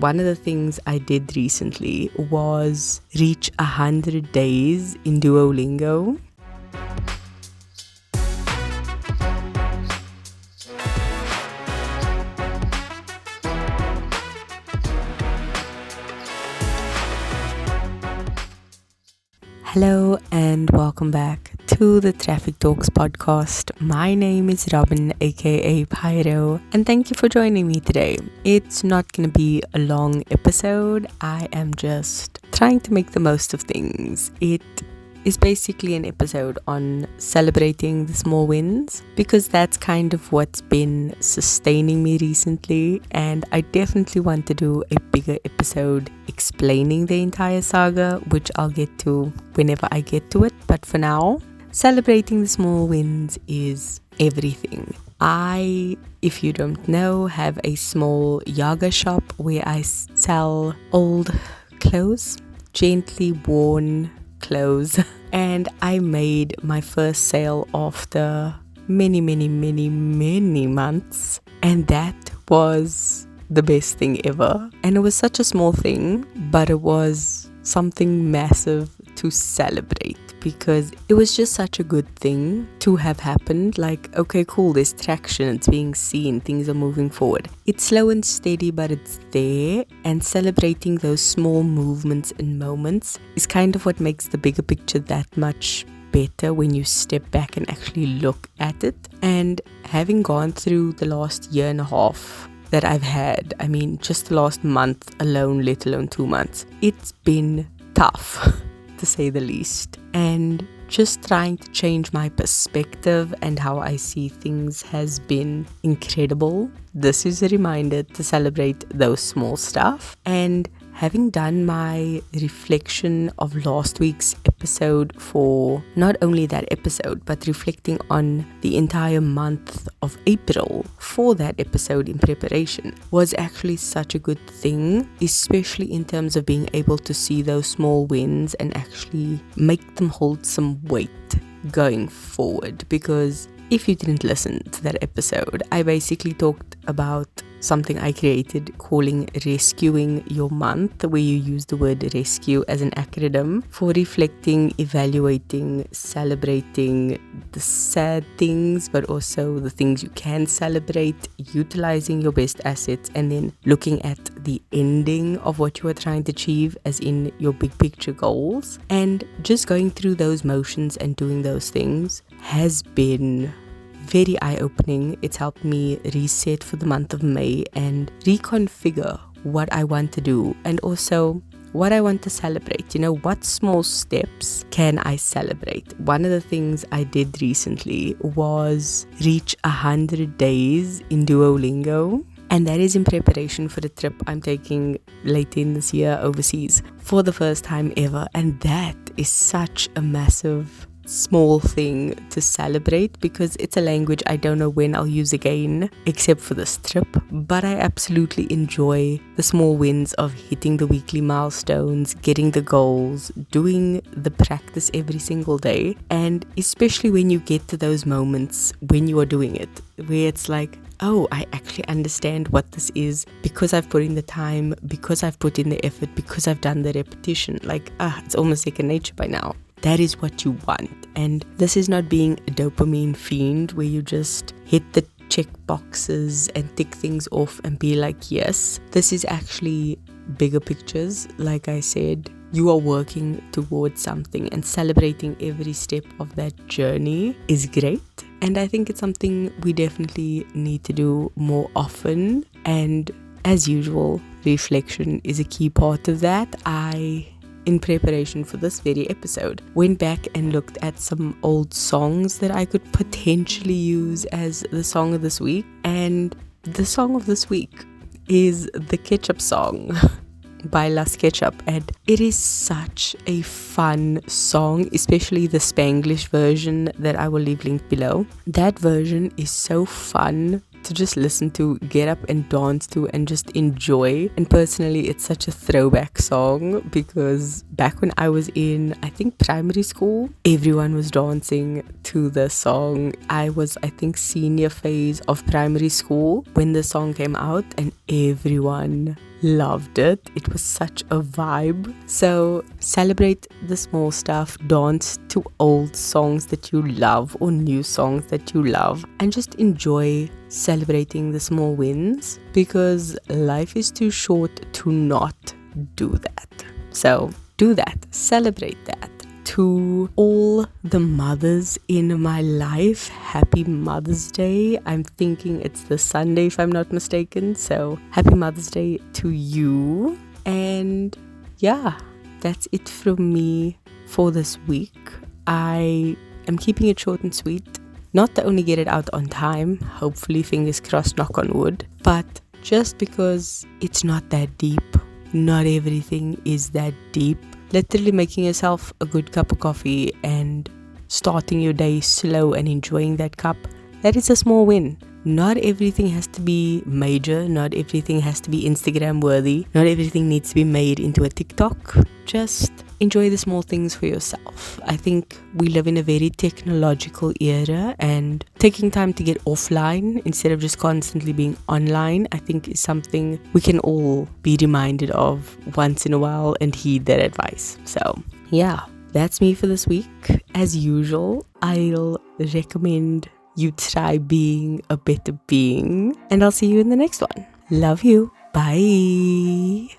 one of the things I did recently was reach 100 days in Duolingo. Hello and welcome back to the Traffic Talks podcast. My name is Robin, aka Pyro, and thank you for joining me today. It's not going to be a long episode. I am just trying to make the most of things. It is basically an episode on celebrating the small wins because that's kind of what's been sustaining me recently, and I definitely want to do a bigger episode explaining the entire saga, which I'll get to whenever I get to it. But for now, celebrating the small wins is everything. I, if you don't know, have a small yoga shop where I sell old clothes, gently worn clothes, and I made my first sale after many months, and that was the best thing ever. And it was such a small thing, but it was something massive to celebrate because it was just such a good thing to have happened. Like, okay, cool, there's traction, it's being seen, things are moving forward. It's slow and steady, but it's there, and celebrating those small movements and moments is kind of what makes the bigger picture that much better when you step back and actually look at it. And having gone through the last year and a half that I've had, I mean, just the last month alone, let alone 2 months, it's been tough to say the least. And just trying to change my perspective and how I see things has been incredible. This is a reminder to celebrate those small stuff. And having done my reflection of last week's episode for not only that episode, but reflecting on the entire month of April for that episode in preparation was actually such a good thing, especially in terms of being able to see those small wins and actually make them hold some weight going forward. Because if you didn't listen to that episode, I basically talked about something I created calling R.E.S.C.U.E your month, where you use the word rescue as an acronym for reflecting, evaluating, celebrating the sad things, but also the things you can celebrate, utilizing your best assets, and then looking at the ending of what you are trying to achieve, as in your big picture goals. And just going through those motions and doing those things has been very eye-opening. It's helped me reset for the month of May and reconfigure what I want to do and also what I want to celebrate. You know, what small steps can I celebrate? One of the things I did recently was reach 100 days in Duolingo. And that is in preparation for the trip I'm taking later in this year overseas for the first time ever. And that is such a massive small thing to celebrate because it's a language I don't know when I'll use again except for this trip. But I absolutely enjoy the small wins of hitting the weekly milestones, getting the goals, doing the practice every single day, and especially when you get to those moments when you are doing it where it's like, oh, I actually understand what this is because I've put in the time, because I've put in the effort, because I've done the repetition. Like, it's almost second nature by now. That is what you want. And this is not being a dopamine fiend where you just hit the check boxes and tick things off and be like, yes. This is actually bigger pictures. Like I said, you are working towards something, and celebrating every step of that journey is great. And I think it's something we definitely need to do more often. And as usual, reflection is a key part of that. In preparation for this very episode, went back and looked at some old songs that I could potentially use as the song of this week. And the song of this week is the Ketchup song by Ketchup, and it is such a fun song, especially the Spanglish version that I will leave linked below. That version is so fun to just listen to, get up and dance to, and just enjoy. And personally, it's such a throwback song because back when I was in, I think, primary school, everyone was dancing to the song. I was, I think, senior phase of primary school when the song came out, and everyone loved it. It was such a vibe. So celebrate the small stuff, dance to old songs that you love or new songs that you love, and just enjoy celebrating the small wins, because life is too short to not do that. So do that, celebrate that. To all the mothers in my life, happy Mother's Day. I'm thinking it's the Sunday if I'm not mistaken. So happy Mother's Day to you. And yeah, that's it from me for this week. I am keeping it short and sweet. Not to only get it out on time, hopefully, fingers crossed, knock on wood, but just because it's not that deep. Not everything is that deep. Literally making yourself a good cup of coffee and starting your day slow and enjoying that cup, that is a small win. Not everything has to be major. Not everything has to be Instagram worthy. Not everything needs to be made into a TikTok. Just enjoy the small things for yourself. I think we live in a very technological era, and taking time to get offline instead of just constantly being online, I think is something we can all be reminded of once in a while and heed that advice. So yeah, that's me for this week. As usual, I'll recommend you try being a better being, and I'll see you in the next one. Love you. Bye.